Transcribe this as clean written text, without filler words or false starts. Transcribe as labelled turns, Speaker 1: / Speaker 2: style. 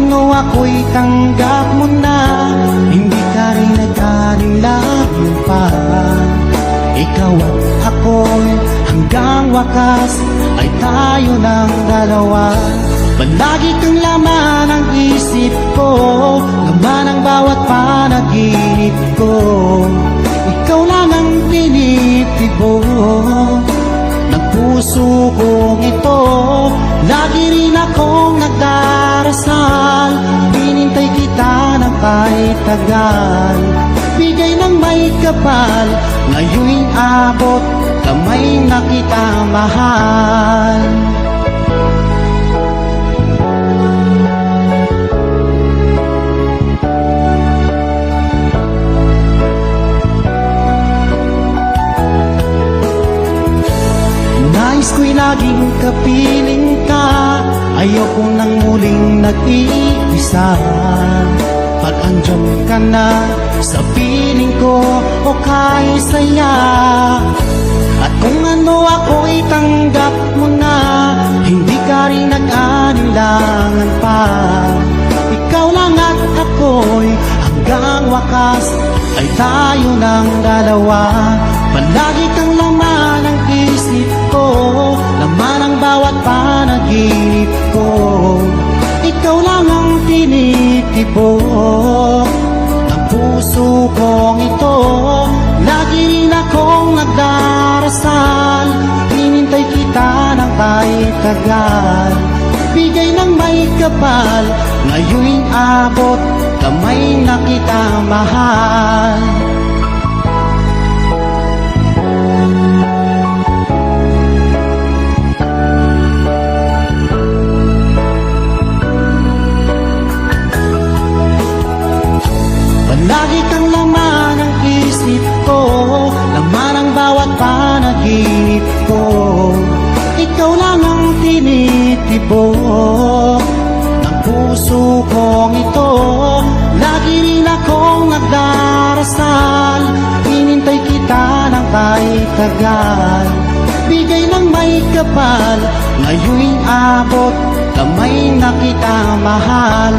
Speaker 1: ano ako'y tanggap mo na, hindi ka rin nag-alinlangan pa. Ikaw at ako'y hanggang wakas ay tayo ng dalawa. Palagi kang laman ng isip ko, laman ng bawat panaginip ko. Ikaw lang ang tinitibo ng puso kong ito. Lagi rin akong nagdarasal, hinintay kita ng kahit tagal. Bigay ng may kapal, ngayon'y abot, kamay na kita mahal. Nais ko'y laging kapiling ka, ayoko nang muling nag-iisa. Pag andyan ka na sa piling ko, o kay saya. At kung ano ako'y tanggap mo na, hindi ka rin nag-alinlangan pa. Ikaw lang at ako'y hanggang wakas ay tayo ng dalawa. Palagi kang laman ng isip ko, laman ang bawat panaginip ko. Ikaw lang ang tinitibok ng puso kong ito. Lagi rin akong nagdarasal, hinintay kita ng kahit tagal. Bigay ng may kapal, ngayon'y abot, kamay na kita mahal. Palagi kang laman ng isip ko, laman ang bawat panaginip ko. Ikaw lang ang tinitibok ng puso kong ito. Lagi rin akong nagdarasal, hinintay kita ng kahit tagal. Bigay ng may kapal, ngayon'y abot, kamay na kita mahal.